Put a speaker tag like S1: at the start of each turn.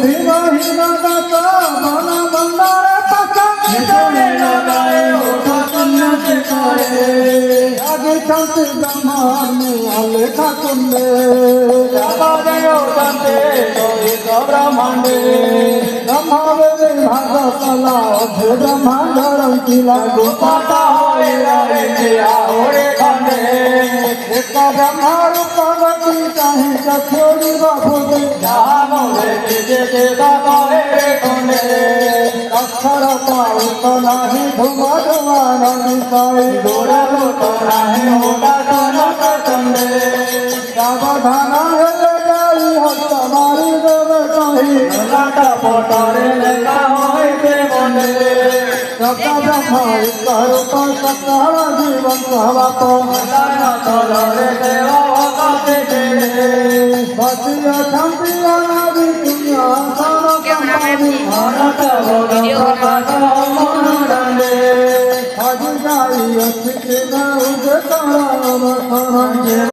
S1: ভীমহীন দাস বন বন্দরে পাকা লগায়ে ওঠা সন্ন্যাসী করে আগে চলতে ব্রহ্মাণ্ড আলেখা কুণ্ডে জানতে ব্রহ্মাণ্ডে ব্রহ্মাবেদে ভাগতলা অধে ব্রহ্মাণ্ডর কিলা গোপাতা হয়ে রয়েছে আহরে খণ্ডে এক ব্রহ্মার পার্বতী চাহি চক্ষুরি বাহুতে যাহা মনে যেতে করে খণ্ডে অক্ষর পাউত নাহি ধুমা ধুমা নদী গোড়া লোট নাহি ওটা কনক চণ্ডে সাবধান হেলে যাই হস্ত মারি দেবে কহি নাটা পটরে লেখা হইতে মনে সকা ব্রহ্মা ঈশ্বরূপ সকাল জীবন সহবাত তলরে দেব ভগতে বসিয়া শান্তি অনাদি পুণ্য সম্পাদি ভারত ভগবান মনোরণে আজি যাই অতি উদে